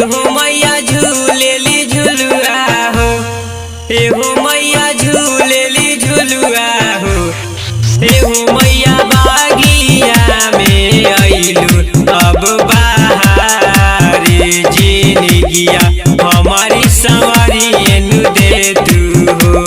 एहो मैया झूलेली झुलुआ हो, एहो मैया झूलेली झुलुआ हो। एहो मैया बागिया में आइलू अब बाहरी जिनगिया हमारी सवारी एनु दे तू हो।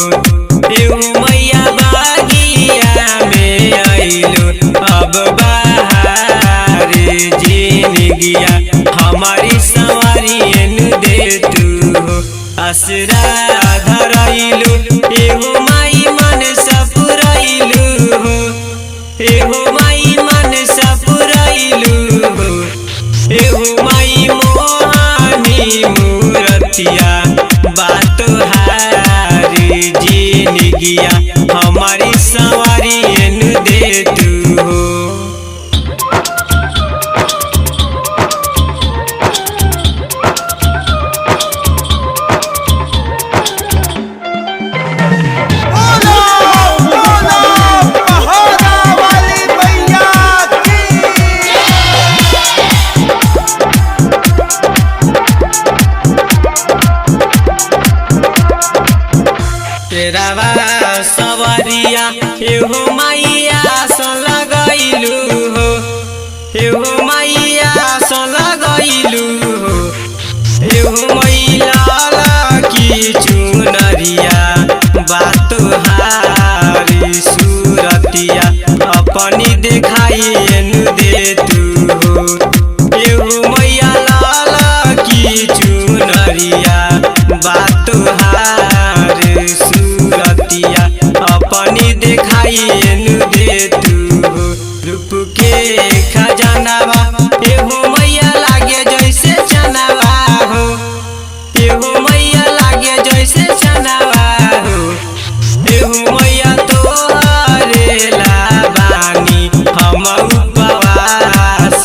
एहो मैया बागिया में आइलू अब बाहरी जिनगिया हमारी सवारी एनु दे तू हो। असरा धरैलू एहो माई मन सपुरैलू हो, एहो माई मन सपुरैलू हो। एहो माई मोहानी मूरतिया बात हारी जिनगिया हमारी सवारी एनु दे तू हो। तेरावा सवरिया एहो मैया सन लगैलू हो, एहो मैया सन लगैलू हो। एहो मैया की चुनरिया बात हारी सूरतिया अपनी देखाई एनु दे तू हो। एहो मैया लाला की चुनरिया बात हारी सूरतिया अपनी देखाई एनु दे तू हो। रूप के खजानावा एहो मैया लागे जैसे चनावा हो, एहो मैया लागे जैसे चनावा हो। एहो मैया तोहरे लाबानी हम उपवास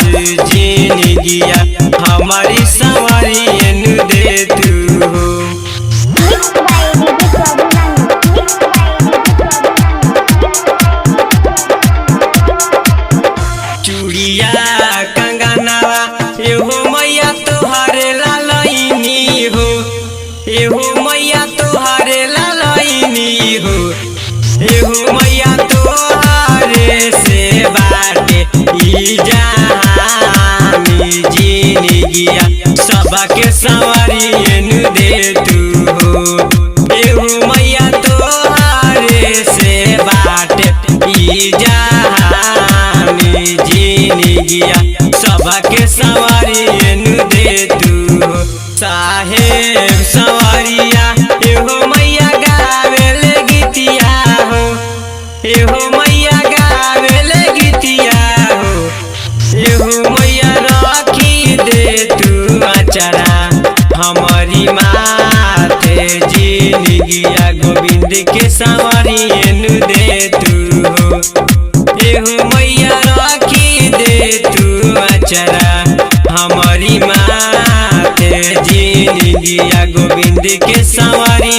जिनगिया हमारी सवारी एनु दे तू हो। चूड़िया कंगनावा एहो मैया तोहरे लालैनी हो, एहो मैया तोहरे लालैनी हो। एहो मैया तोहरे से बाटे ई जहानी जिनगिया सबके सवारी एनु दे तू हो। एहो मैया तोहरे से बाटे ई जहानी जिनगिया सबके सवारी एनु दे तू हो। साहेब सवारिया एहो मैया गावेले गीतिया हो, एहो मैया गावेले गीतिया हो। एहो मैया रखी दे तू अचरा हमारी माथे जिनगिया गोविंद के सवारी एनु दे तू हो। एहो मैया रखी दे तू अचरा हमारी माथे जिनगिया गोविंद के सवारी